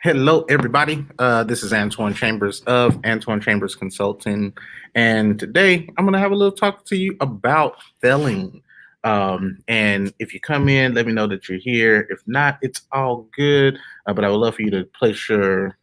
Hello, everybody. This is Antoine Chambers of Antoine Chambers Consulting, and today I'm going to have a little talk to you about failing. And if you come in, let me know that you're here. If not, it's all good. But I would love for you to place your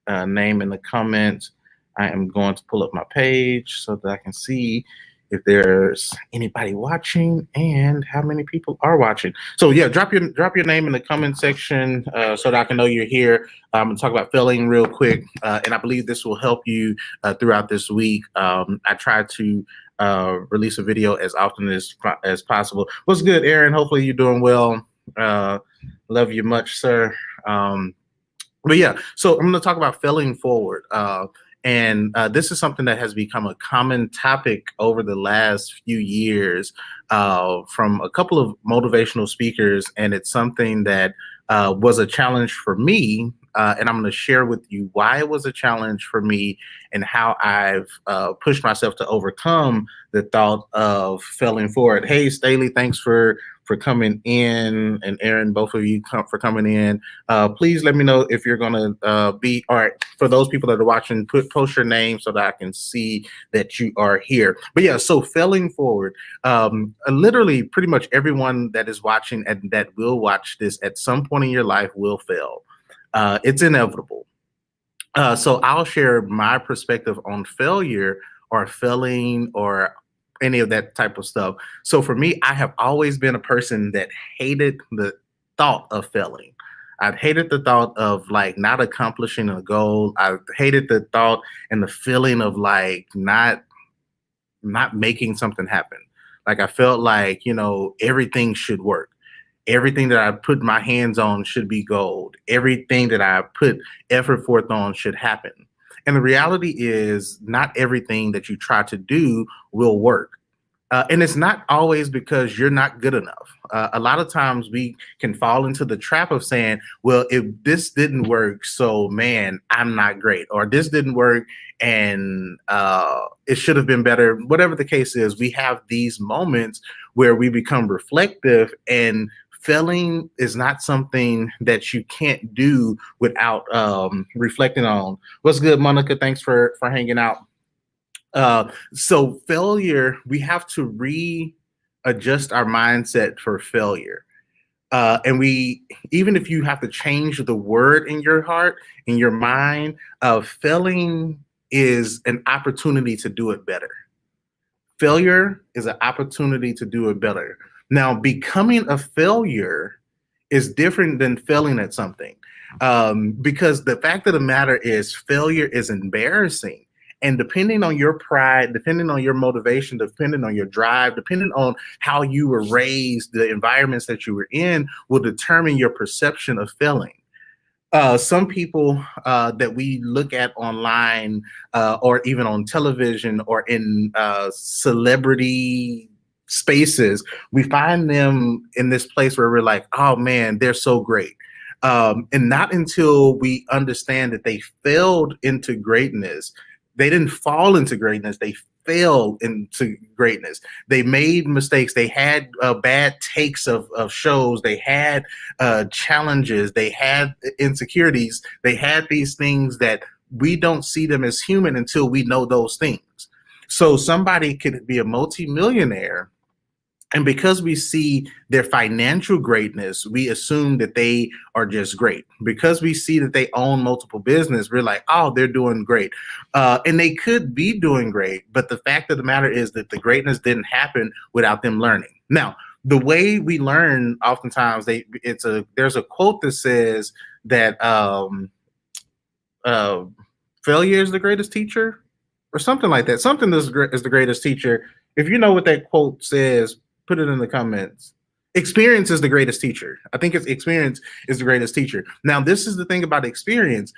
name in the comments. I am going to pull up my page so that I can see if there's anybody watching and how many people are watching. So yeah, drop your name in the comment section so that I can know you're here. I'm gonna talk about failing real quick, and I believe this will help you throughout this week. I try to release a video as often as possible. What's good, Aaron? Hopefully you're doing well. Love you much, sir. But yeah, so I'm going to talk about failing forward. And this is something that has become a common topic over the last few years from a couple of motivational speakers. And it's something that was a challenge for me. And I'm going to share with you why it was a challenge for me and how I've pushed myself to overcome the thought of failing forward. Hey, Staley, thanks for coming in, and Aaron, both of you for coming in. Please let me know if you're going to be, all right, for those people that are watching, post your name so that I can see that you are here. But yeah, so failing forward, literally pretty much everyone that is watching and that will watch this at some point in your life will fail. It's inevitable. So I'll share my perspective on failure or failing or any of that type of stuff. So for me, I have always been a person that hated the thought of failing. I've hated the thought of like not accomplishing a goal. I hated the thought and the feeling of like not making something happen. Like I felt like, everything should work. Everything that I put my hands on should be gold. Everything that I put effort forth on should happen. And the reality is, not everything that you try to do will work. And it's not always because you're not good enough. A lot of times we can fall into the trap of saying, well, if this didn't work, so man, I'm not great. Or this didn't work and it should have been better. Whatever the case is, we have these moments where we become reflective, and failing is not something that you can't do without reflecting on. What's good, Monica? Thanks for hanging out. So failure, we have to readjust our mindset for failure. And even if you have to change the word in your heart, in your mind, failing is an opportunity to do it better. Failure is an opportunity to do it better. Now, becoming a failure is different than failing at something. Because the fact of the matter is, failure is embarrassing. And depending on your pride, depending on your motivation, depending on your drive, depending on how you were raised, the environments that you were in will determine your perception of failing. Some people that we look at online or even on television or in celebrity spaces, we find them in this place where we're like, oh man, they're so great. And not until we understand that they failed into greatness. They didn't fall into greatness. They fell into greatness. They made mistakes. They had bad takes of shows. They had challenges. They had insecurities. They had these things that we don't see them as human until we know those things. So somebody could be a multimillionaire, and because we see their financial greatness, we assume that they are just great. Because we see that they own multiple business, we're like, oh, they're doing great. And they could be doing great. But the fact of the matter is that the greatness didn't happen without them learning. Now, the way we learn, oftentimes, there's a quote that says that failure is the greatest teacher, or something like that. Something is the greatest teacher. If you know what that quote says, put it in the comments. Experience is the greatest teacher. I think experience is the greatest teacher. Now, this is the thing about experience.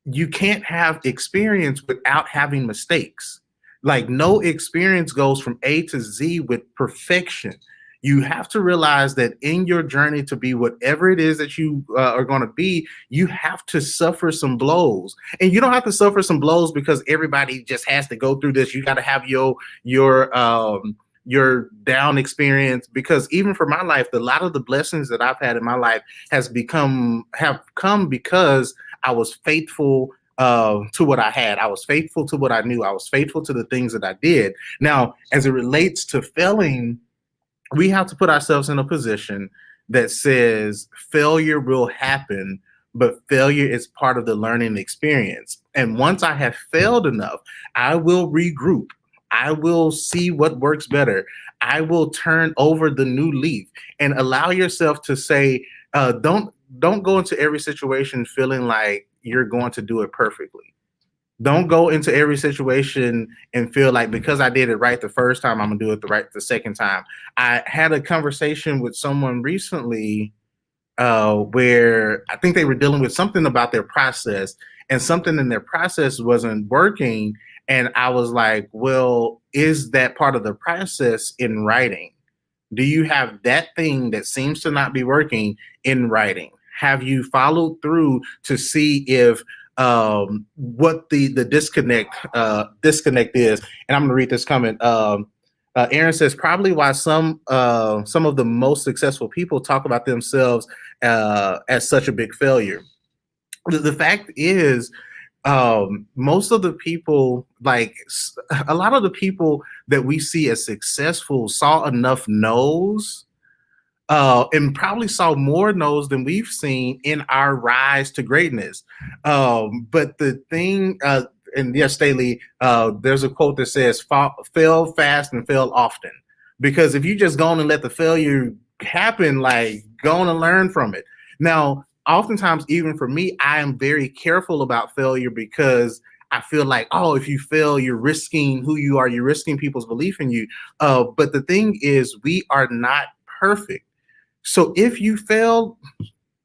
You can't have experience without having mistakes. Like, no experience goes from A to Z with perfection. You have to realize that in your journey to be whatever it is that you are going to be, you have to suffer some blows. And you don't have to suffer some blows because everybody just has to go through this. You got to have your down experience, because even for my life, a lot of the blessings that I've had in my life have come because I was faithful to what I had. I was faithful to what I knew. I was faithful to the things that I did. Now, as it relates to failing, we have to put ourselves in a position that says failure will happen, but failure is part of the learning experience. And once I have failed enough, I will regroup. I will see what works better. I will turn over the new leaf and allow yourself to say, don't go into every situation feeling like you're going to do it perfectly. Don't go into every situation and feel like because I did it right the first time, I'm gonna do it the second time. I had a conversation with someone recently where I think they were dealing with something about their process, and something in their process wasn't working. And I was like, well, is that part of the process in writing? Do you have that thing that seems to not be working in writing? Have you followed through to see if what the disconnect is? And I'm going to read this comment. Aaron says probably why some of the most successful people talk about themselves as such a big failure. The fact is, most of the people, like a lot of the people that we see as successful, saw enough no's and probably saw more no's than we've seen in our rise to greatness. But the thing, and yes, Staley, there's a quote that says, fail fast and fail often. Because if you just go on and let the failure happen, like go on and learn from it. Now, oftentimes, even for me, I am very careful about failure because I feel like, oh, if you fail, you're risking who you are, you're risking people's belief in you. But the thing is, we are not perfect. So if you fail,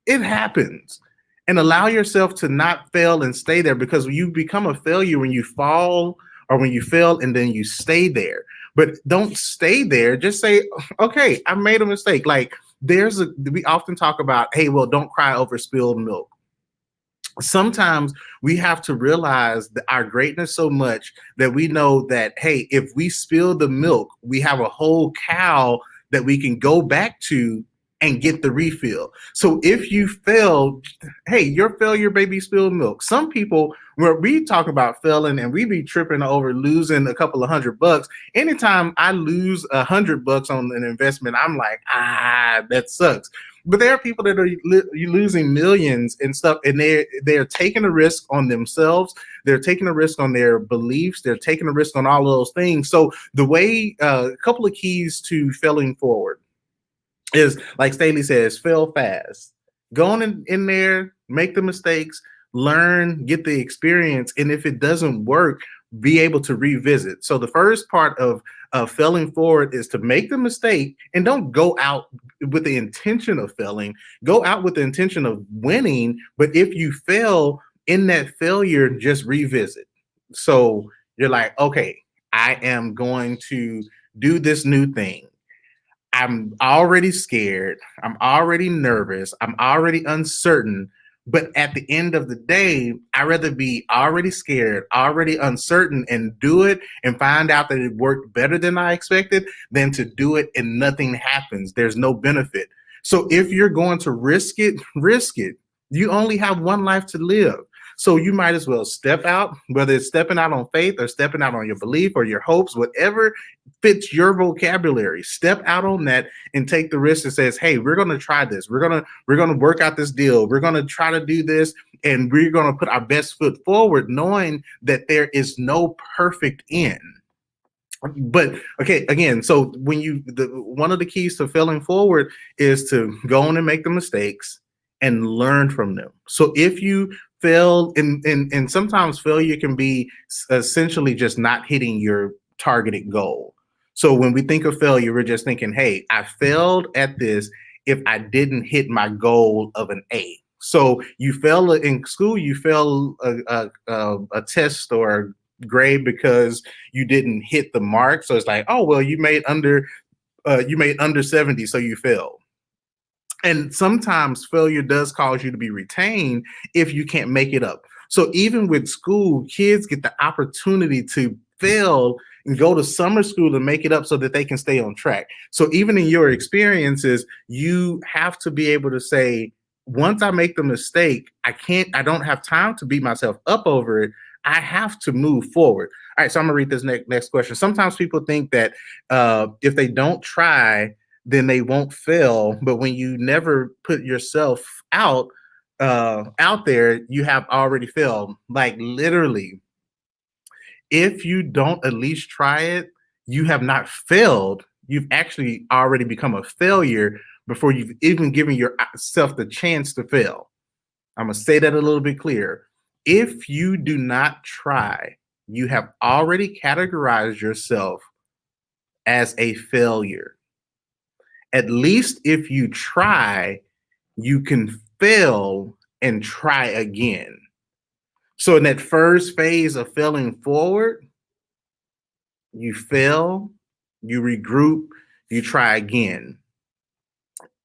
it happens. And allow yourself to not fail and stay there, because you become a failure when you fall or when you fail and then you stay there. But don't stay there. Just say, okay, I made a mistake. Like we often talk about, hey, well, don't cry over spilled milk. Sometimes we have to realize that our greatness so much that we know that, hey, if we spill the milk, we have a whole cow that we can go back to and get the refill. So if you fail, hey, your failure, baby, spilled milk. Some people, where we talk about failing and we be tripping over losing a couple of $100, anytime I lose $100 on an investment, I'm like, that sucks. But there are people that are losing millions and stuff, and they're taking a risk on themselves. They're taking a risk on their beliefs. They're taking a risk on all of those things. So the way, a couple of keys to failing forward is, like Staley says, fail fast. Go on in there, make the mistakes, learn, get the experience, and if it doesn't work, be able to revisit. So the first part of failing forward is to make the mistake and don't go out with the intention of failing. Go out with the intention of winning. But if you fail in that failure, just revisit. So you're like, okay, I am going to do this new thing. I'm already scared. I'm already nervous. I'm already uncertain. But at the end of the day, I'd rather be already scared, already uncertain, and do it and find out that it worked better than I expected than to do it and nothing happens. There's no benefit. So if you're going to risk it, risk it. You only have one life to live. So you might as well step out, whether it's stepping out on faith or stepping out on your belief or your hopes, whatever fits your vocabulary. Step out on that and take the risk and says, hey, we're going to try this. We're going to work out this deal. We're going to try to do this, and we're going to put our best foot forward, knowing that there is no perfect end. But okay, again, so when one of the keys to failing forward is to go on and make the mistakes and learn from them. So if you fail, and sometimes failure can be essentially just not hitting your targeted goal. So when we think of failure, we're just thinking, hey, I failed at this if I didn't hit my goal of an A. So you fail in school, you fail a test or a grade because you didn't hit the mark. So it's like, oh, well, you made under 70, so you failed. And sometimes failure does cause you to be retained if you can't make it up. So even with school, kids get the opportunity to fail and go to summer school to make it up so that they can stay on track. So even in your experiences, you have to be able to say, once I make the mistake, I don't have time to beat myself up over it. I have to move forward. All right, so I'm gonna read this next question. Sometimes people think that if they don't try, then they won't fail. But when you never put yourself out there, you have already failed. Like literally, if you don't at least try it, you have not failed. You've actually already become a failure before you've even given yourself the chance to fail. I'm going to say that a little bit clearer. If you do not try, you have already categorized yourself as a failure. At least if you try, you can fail and try again. So in that first phase of failing forward, you fail, you regroup, you try again.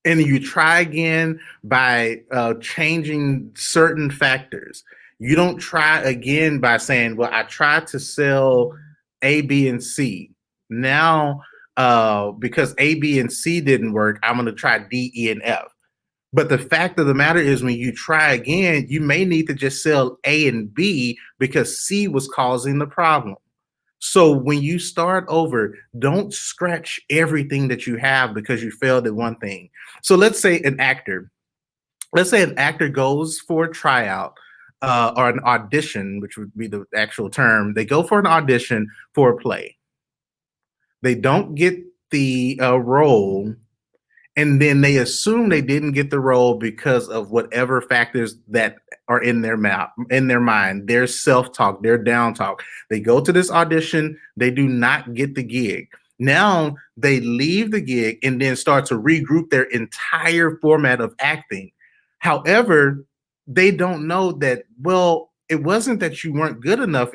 And you try again by changing certain factors. You don't try again by saying, well, I tried to sell A, B, and C. Now, because A, B, and C didn't work, I'm going to try D, E, and F. But the fact of the matter is, when you try again, you may need to just sell A and B because C was causing the problem. So when you start over, don't scratch everything that you have because you failed at one thing. So let's say an actor goes for a tryout or an audition, which would be the actual term. They go for an audition for a play. They don't get the role, and then they assume they didn't get the role because of whatever factors that are in their mind, their self-talk, their down talk. They go to this audition, they do not get the gig. Now they leave the gig and then start to regroup their entire format of acting. However, they don't know that, well, it wasn't that you weren't good enough.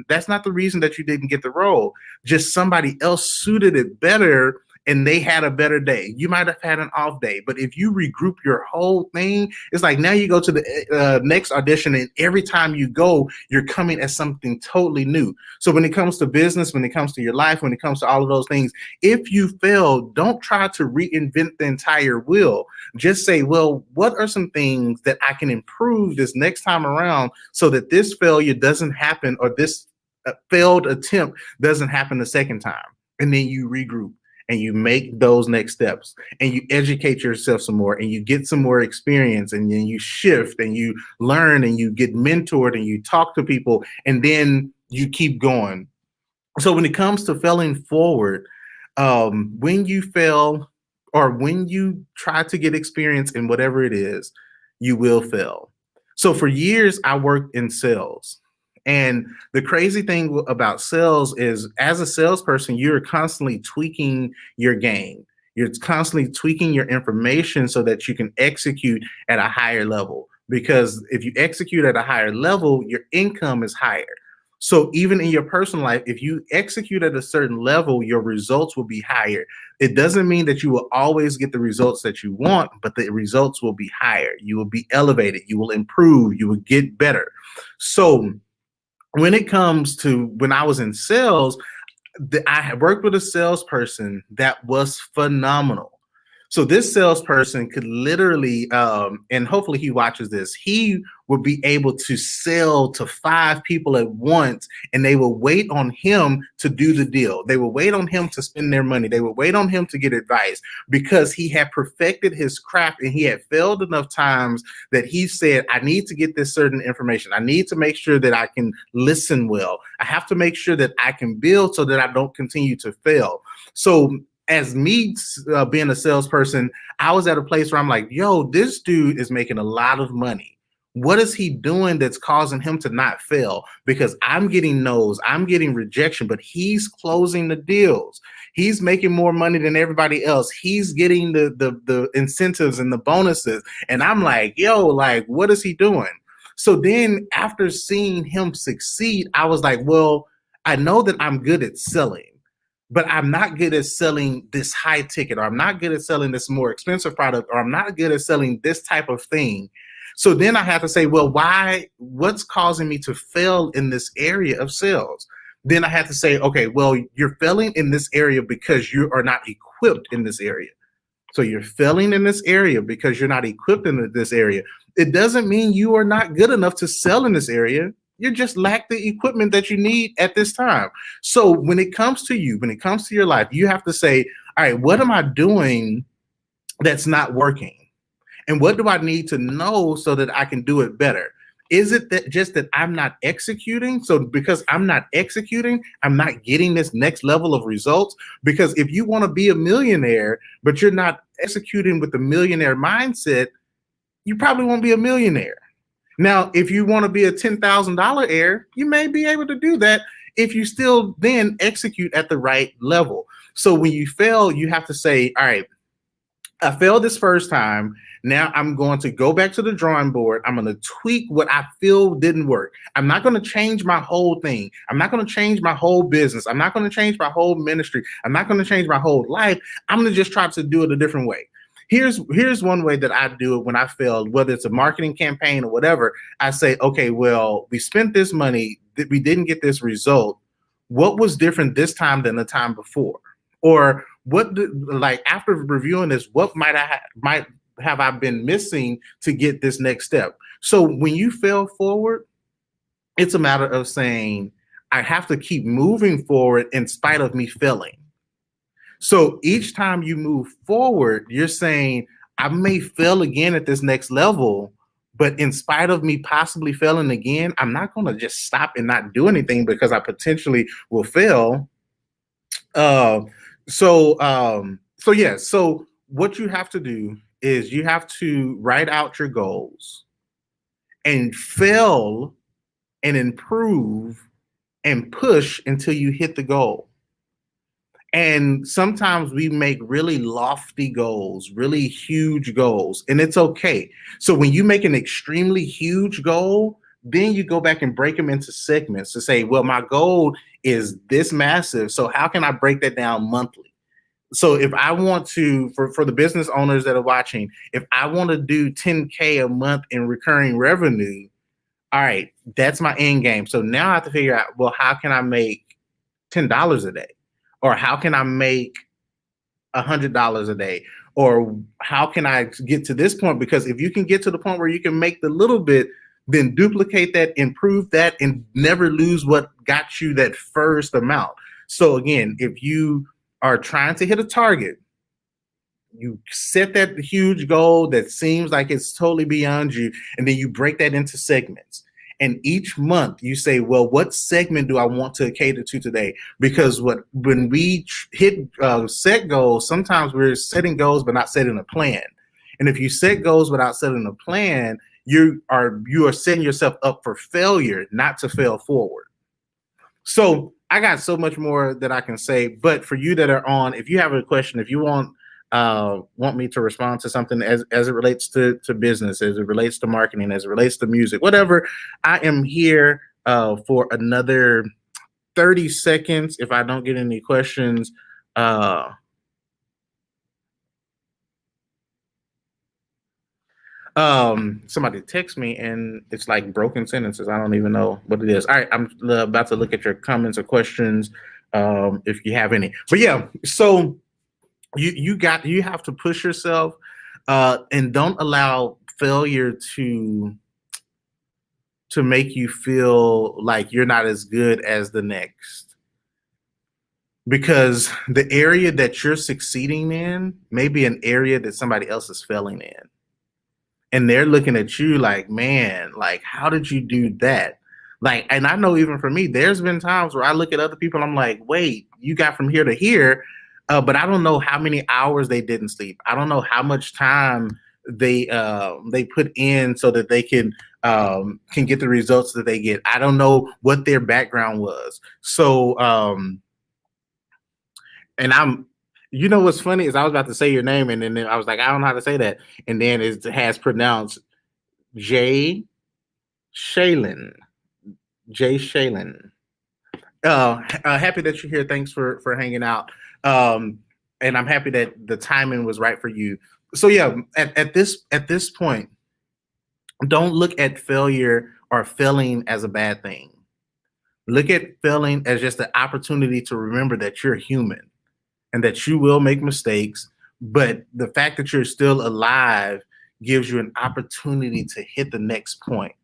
That's not the reason that you didn't get the role. Just somebody else suited it better and they had a better day. You might have had an off day, but if you regroup your whole thing, it's like now you go to the next audition, and every time you go, you're coming as something totally new. So when it comes to business, when it comes to your life, when it comes to all of those things, if you fail, don't try to reinvent the entire wheel. Just say, well, what are some things that I can improve this next time around so that this failure doesn't happen, or this failed attempt doesn't happen the second time? And then you regroup and you make those next steps and you educate yourself some more and you get some more experience, and then you shift and you learn and you get mentored and you talk to people, and then you keep going. So when it comes to failing forward, when you fail or when you try to get experience in whatever it is, you will fail. So for years, I worked in sales. And the crazy thing about sales is, as a salesperson, you're constantly tweaking your game. You're constantly tweaking your information so that you can execute at a higher level. Because if you execute at a higher level, your income is higher. So even in your personal life, if you execute at a certain level, your results will be higher. It doesn't mean that you will always get the results that you want, but the results will be higher. You will be elevated. You will improve. You will get better. So when it comes to when I was in sales, I had worked with a salesperson that was phenomenal. So this salesperson could literally, and hopefully he watches this, he would be able to sell to 5 people at once, and they will wait on him to do the deal. They will wait on him to spend their money. They will wait on him to get advice, because he had perfected his craft and he had failed enough times that he said, I need to get this certain information. I need to make sure that I can listen well. I have to make sure that I can build so that I don't continue to fail. So as me being a salesperson, I was at a place where I'm like, yo, this dude is making a lot of money. What is he doing that's causing him to not fail? Because I'm getting no's, I'm getting rejection, but he's closing the deals. He's making more money than everybody else. He's getting the incentives and the bonuses. And I'm like, yo, like, what is he doing? So then after seeing him succeed, I was like, well, I know that I'm good at selling, but I'm not good at selling this high ticket, or I'm not good at selling this more expensive product, or I'm not good at selling this type of thing. So then I have to say, well, what's causing me to fail in this area of sales? Then I have to say, okay, well, you're failing in this area because you are not equipped in this area. So you're failing in this area because you're not equipped in this area. It doesn't mean you are not good enough to sell in this area. You just lack the equipment that you need at this time. So when it comes to you, when it comes to your life, you have to say, all right, what am I doing that's not working? And what do I need to know so that I can do it better? Is it that just that I'm not executing? So because I'm not executing, I'm not getting this next level of results. Because if you want to be a millionaire, but you're not executing with the millionaire mindset, you probably won't be a millionaire. Now, if you want to be a $10,000 heir, you may be able to do that if you still then execute at the right level. So when you fail, you have to say, all right, I failed this first time. Now I'm going to go back to the drawing board. I'm going to tweak what I feel didn't work. I'm not going to change my whole thing. I'm not going to change my whole business. I'm not going to change my whole ministry. I'm not going to change my whole life. I'm going to just try to do it a different way. Here's one way that I do it when I failed, whether it's a marketing campaign or whatever. I say, okay, well, we spent this money, we didn't get this result. What was different this time than the time before? Or like after reviewing this, what might have I been missing to get this next step? So when you fail forward, it's a matter of saying, I have to keep moving forward in spite of me failing. So each time you move forward, you're saying, I may fail again at this next level, but in spite of me possibly failing again, I'm not going to just stop and not do anything because I potentially will fail. Uh, so yeah. So what you have to do is you have to write out your goals and fail and improve and push until you hit the goal. And sometimes we make really lofty goals, really huge goals, and it's okay. So when you make an extremely huge goal, then you go back and break them into segments to say, well, my goal is this massive. So how can I break that down monthly? So if I want to, for the business owners that are watching, if I want to do 10K a month in recurring revenue, all right, that's my end game. So now I have to figure out, well, how can I make $10 a day? Or how can I make $100 a day? Or how can I get to this point? Because if you can get to the point where you can make the little bit, then duplicate that, improve that, and never lose what got you that first amount. So again, if you are trying to hit a target, you set that huge goal that seems like it's totally beyond you, and then you break that into segments. And each month you say, well, what segment do I want to cater to today? Because when we hit set goals, sometimes we're setting goals but not setting a plan. And if you set goals without setting a plan, you are setting yourself up for failure, not to fail forward. So I got so much more that I can say, but for you that are on, if you have a question, if you want me to respond to something as it relates to business, as it relates to marketing, as it relates to music, whatever, I am here for another 30 seconds. If I don't get any questions, somebody text me and it's like broken sentences. I don't even know what it is. All right, I'm about to look at your comments or questions, if you have any. But yeah, so you have to push yourself, and don't allow failure to make you feel like you're not as good as the next, because the area that you're succeeding in may be an area that somebody else is failing in, and they're looking at you like, man, like, how did you do that? Like, and I know even for me, there's been times where I look at other people and I'm like, wait, you got from here to here, but I don't know how many hours they didn't sleep. I don't know how much time they put in so that they can get the results that they get. I don't know what their background was. So and you know what's funny is I was about to say your name and then I was like, I don't know how to say that, and then it has pronounced Jay Shalen. Jay Shalen. Happy that you're here. Thanks for hanging out. And I'm happy that the timing was right for you. So yeah, at this point, don't look at failure or failing as a bad thing. Look at failing as just an opportunity to remember that you're human and that you will make mistakes, but the fact that you're still alive gives you an opportunity to hit the next point.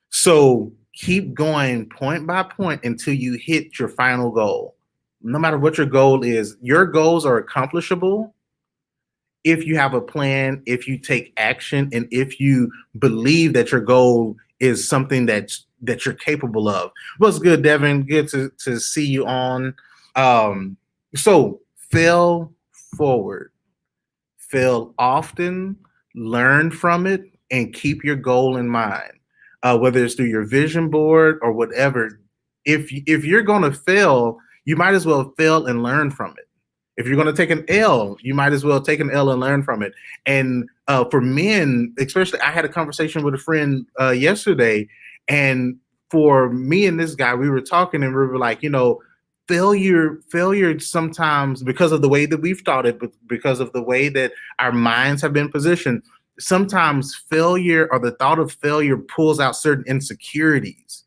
So keep going point by point until you hit your final goal. No matter what your goal is, your goals are accomplishable if you have a plan, if you take action, and if you believe that your goal is something that you're capable of. What's good, Devin? Good to see you on. Um, so fail forward, fail often, learn from it, and keep your goal in mind. Whether it's through your vision board or whatever, if you're gonna fail, you might as well fail and learn from it. If you're going to take an L, you might as well take an L and learn from it. And for men, especially, I had a conversation with a friend yesterday, and for me and this guy, we were talking, and we were like, failure sometimes, because of the way that we've taught it, but because of the way that our minds have been positioned, sometimes failure or the thought of failure pulls out certain insecurities.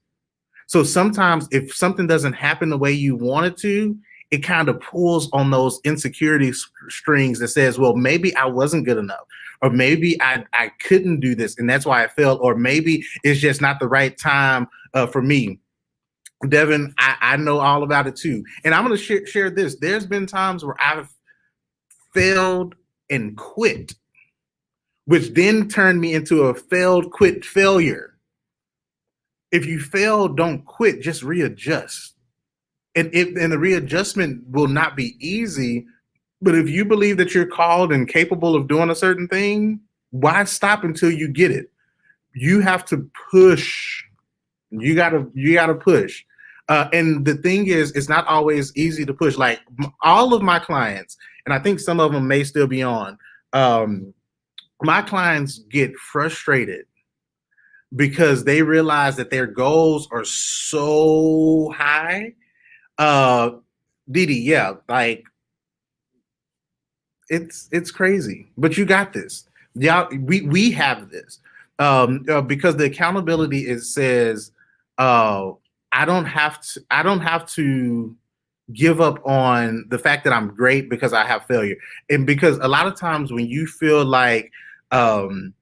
So sometimes if something doesn't happen the way you want it to, it kind of pulls on those insecurity strings that says, well, maybe I wasn't good enough, or maybe I couldn't do this, and that's why I failed, or maybe it's just not the right time for me. Devin, I know all about it too. And I'm going to share this. There's been times where I've failed and quit, which then turned me into a failed quit failure. If you fail, don't quit, just readjust. And the readjustment will not be easy, but if you believe that you're called and capable of doing a certain thing, why stop until you get it? You have to push. You gotta push. And the thing is, it's not always easy to push. Like all of my clients, and I think some of them may still be on. My clients get frustrated because they realize that their goals are so high. Didi, yeah, like it's crazy, but you got this. Yeah, we have this. Because the accountability, it says, I don't have to give up on the fact that I'm great because I have failure. And because a lot of times when you feel like, and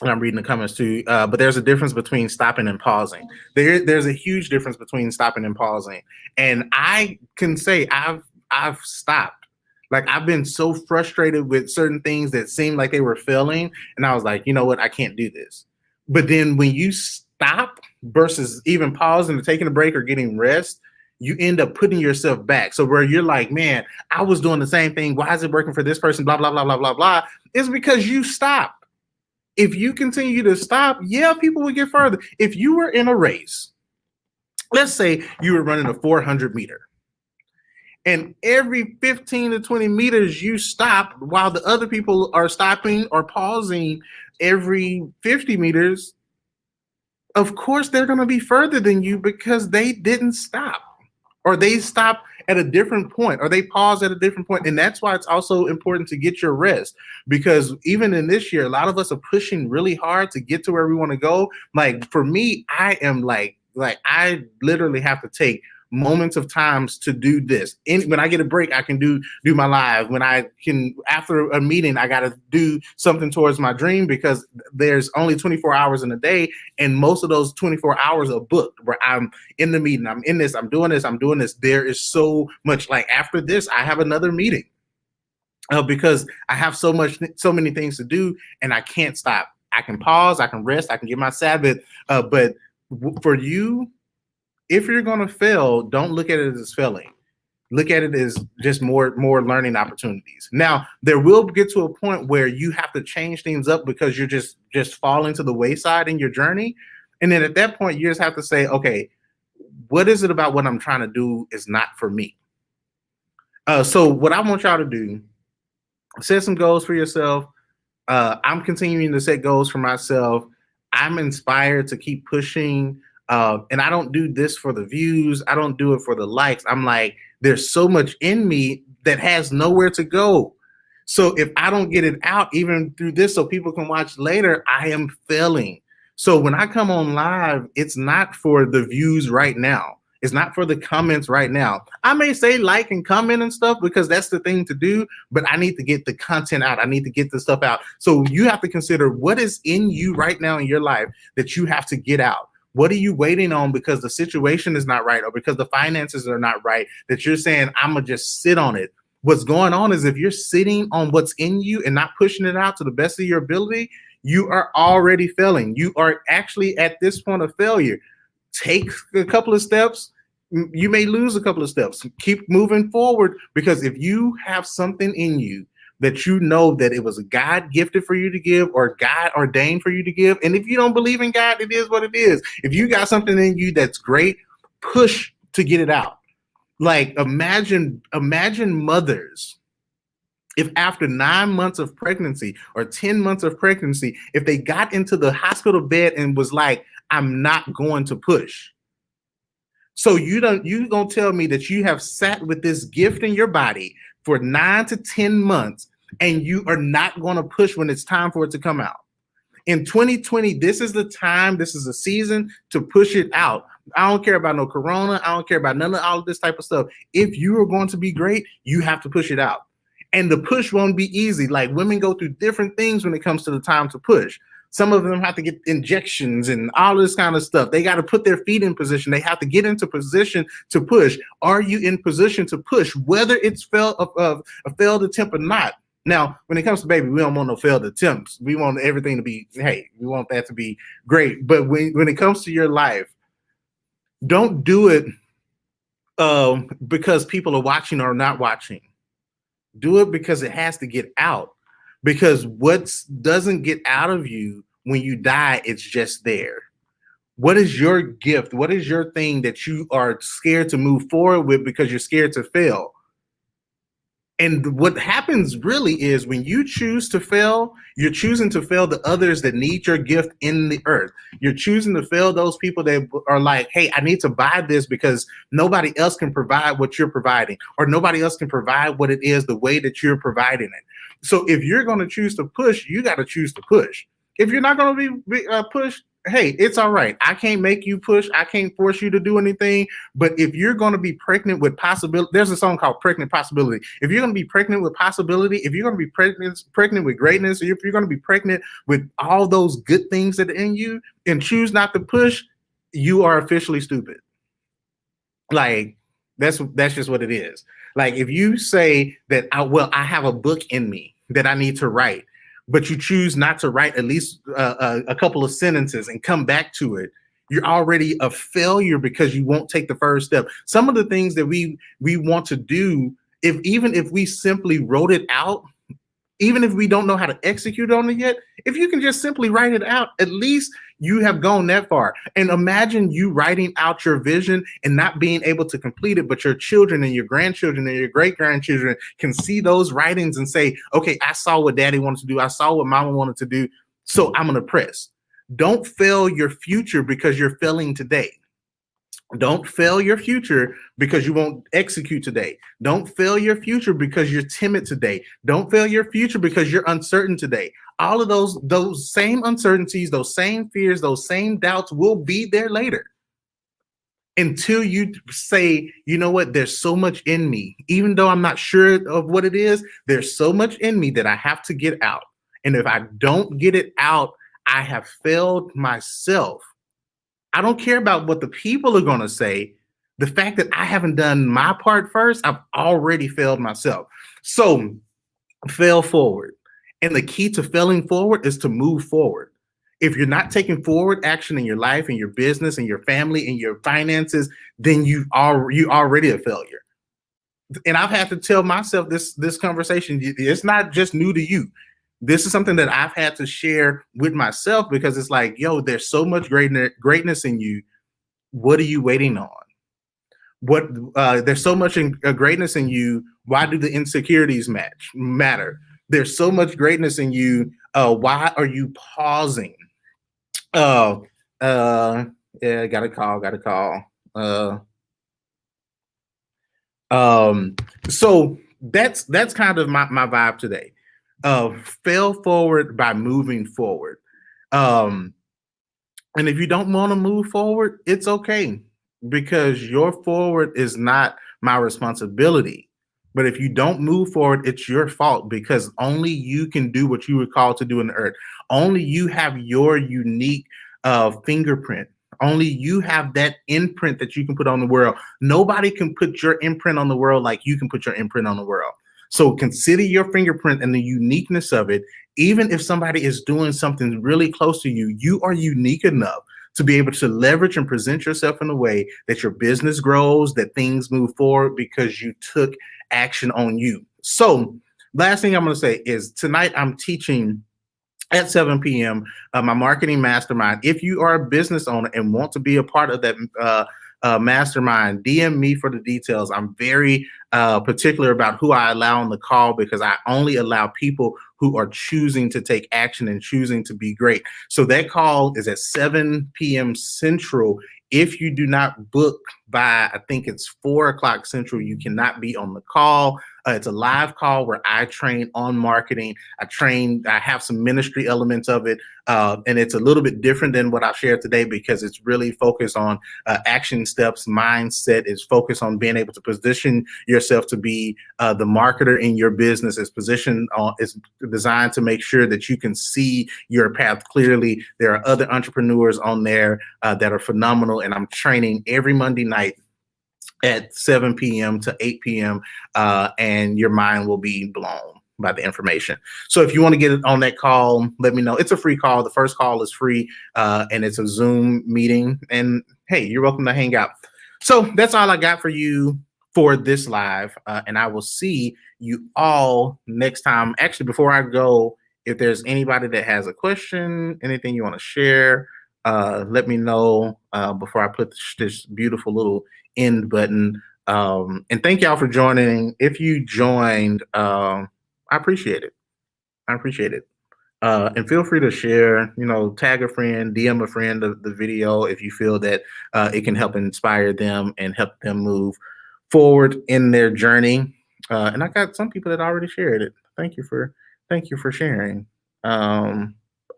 I'm reading the comments too, but there's a difference between stopping and pausing. There's a huge difference between stopping and pausing. And I can say I've stopped. Like I've been so frustrated with certain things that seemed like they were failing, and I was like, you know what, I can't do this. But then when you stop versus even pausing and taking a break or getting rest, you end up putting yourself back. So where you're like, man, I was doing the same thing. Why is it working for this person? Blah, blah, blah, blah, blah, blah. It's because you stopped. If you continue to stop, yeah, people will get further. If you were in a race, let's say you were running a 400 meter, and every 15 to 20 meters you stop while the other people are stopping or pausing every 50 meters, of course they're going to be further than you because they didn't stop, or they stop at a different point, or they pause at a different point. And that's why it's also important to get your rest, because even in this year, a lot of us are pushing really hard to get to where we want to go. Like for me, I am like I literally have to take moments of times to do this. When I get a break, I can do my live. When I can, after a meeting, I got to do something towards my dream, because there's only 24 hours in a day, and most of those 24 hours are booked where I'm in the meeting, I'm in this, I'm doing this. There is so much, like after this, I have another meeting because I have so many things to do, and I can't stop. I can pause, I can rest, I can get my Sabbath. But for you, if you're going to fail, don't look at it as failing. Look at it as just more learning opportunities. Now, there will get to a point where you have to change things up because you're just falling to the wayside in your journey. And then at that point, you just have to say, okay, what is it about what I'm trying to do is not for me? So what I want y'all to do, set some goals for yourself. I'm continuing to set goals for myself. I'm inspired to keep pushing. And I don't do this for the views. I don't do it for the likes. I'm like, there's so much in me that has nowhere to go. So if I don't get it out, even through this, so people can watch later, I am failing. So when I come on live, it's not for the views right now. It's not for the comments right now. I may say like and comment and stuff because that's the thing to do, but I need to get the content out. I need to get the stuff out. So you have to consider what is in you right now in your life that you have to get out. What are you waiting on because the situation is not right or because the finances are not right that you're saying, I'm going to just sit on it? What's going on is if you're sitting on what's in you and not pushing it out to the best of your ability, you are already failing. You are actually at this point of failure. Take a couple of steps. You may lose a couple of steps. Keep moving forward because if you have something in you that you know that it was God gifted for you to give or God ordained for you to give, and if you don't believe in God, it is what it is. If you got something in you that's great, push to get it out. Like imagine mothers if after 9 months of pregnancy or 10 months of pregnancy, if they got into the hospital bed and was like, I'm not going to push. So you gonna tell me that you have sat with this gift in your body for 9 to 10 months and you are not going to push when it's time for it to come out. In 2020, this is the time, this is the season to push it out. I don't care about no corona. I don't care about none of all of this type of stuff. If you are going to be great, you have to push it out. And the push won't be easy. Like women go through different things when it comes to the time to push. Some of them have to get injections and all this kind of stuff. They got to put their feet in position. They have to get into position to push. Are you in position to push, whether it's a failed attempt or not? Now, when it comes to baby, we don't want no failed attempts. We want everything to be, hey, we want that to be great. But when it comes to your life, don't do it because people are watching or not watching. Do it because it has to get out. Because what doesn't get out of you when you die, it's just there. What is your gift? What is your thing that you are scared to move forward with because you're scared to fail? And what happens really is when you choose to fail, you're choosing to fail the others that need your gift in the earth. You're choosing to fail those people that are like, hey, I need to buy this because nobody else can provide what you're providing, or nobody else can provide what it is the way that you're providing it. So if you're going to choose to push, you got to choose to push. If you're not going to be pushed, hey, it's all right. I can't make you push. I can't force you to do anything. But if you're going to be pregnant with possibility, there's a song called Pregnant Possibility. If you're going to be pregnant with possibility, if you're going to be pregnant with greatness, if you're going to be pregnant with all those good things that are in you and choose not to push, you are officially stupid. Like that's just what it is. Like if you say that I have a book in me that I need to write, but you choose not to write at least a couple of sentences and come back to it, you're already a failure because you won't take the first step. Some of the things that we want to do, even if we simply wrote it out, even if we don't know how to execute on it yet, if you can just simply write it out, at least you have gone that far. And imagine you writing out your vision and not being able to complete it, but your children and your grandchildren and your great-grandchildren can see those writings and say, okay, I saw what daddy wanted to do. I saw what mama wanted to do. So I'm going to press. Don't fail your future because you're failing today. Don't fail your future because you won't execute today. Don't fail your future because you're timid today. Don't fail your future because you're uncertain today. All of those same uncertainties, those same fears, those same doubts will be there later. Until you say, you know what, there's so much in me. Even though I'm not sure of what it is, there's so much in me that I have to get out. And if I don't get it out, I have failed myself. I don't care about what the people are going to say. The fact that I haven't done my part first, I've already failed myself. So fail forward. And the key to failing forward is to move forward. If you're not taking forward action in your life and your business and your family and your finances, then you already a failure. And I've had to tell myself this conversation, it's not just new to you. This is something that I've had to share with myself because it's like, yo, there's so much greatness in you. What are you waiting on? There's so much greatness in you. Why do the insecurities matter? There's so much greatness in you. Why are you pausing? Yeah, got a call. So that's kind of my vibe today. Fail forward by moving forward. And if you don't want to move forward, it's okay. because your forward is not my responsibility. But if you don't move forward, it's your fault because only you can do what you were called to do in the earth. Only you have your unique fingerprint. Only you have that imprint that you can put on the world. Nobody can put your imprint on the world like you can put your imprint on the world. So consider your fingerprint and the uniqueness of it. Even if somebody is doing something really close to you, you are unique enough to be able to leverage and present yourself in a way that your business grows, that things move forward because you took action on you. So, last thing I'm going to say is tonight I'm teaching at 7 p.m. My marketing mastermind. If you are a business owner and want to be a part of that mastermind, DM me for the details. I'm very particular about who I allow on the call because I only allow people who are choosing to take action and choosing to be great. So that call is at 7 p.m. Central. If you do not book by, I think it's 4 o'clock Central, you cannot be on the call. It's a live call where I train on marketing. I have some ministry elements of it. And it's a little bit different than what I've shared today because it's really focused on action steps. Mindset is focused on being able to position yourself to be the marketer in your business. Is designed to make sure that you can see your path clearly. There are other entrepreneurs on there that are phenomenal. And I'm training every Monday night at 7 p.m. to 8 p.m. And your mind will be blown by the information. So if you want to get on that call, let me know. It's a free call. The first call is free and it's a Zoom meeting. And hey, you're welcome to hang out. So that's all I got for you for this live. And I will see you all next time. Actually, before I go, if there's anybody that has a question, anything you want to share, let me know before I put this beautiful little end button. And thank y'all for joining. If you joined, I appreciate it. I appreciate it. And feel free to share, tag a friend, DM a friend the video if you feel that it can help inspire them and help them move forward in their journey. And I got some people that already shared it. Thank you for sharing. All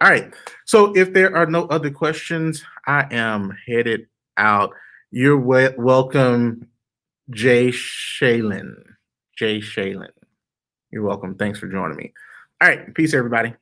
right. So if there are no other questions, I am headed out. You're welcome, Jay Shaylin. Jay Shaylin. You're welcome. Thanks for joining me. All right. Peace, everybody.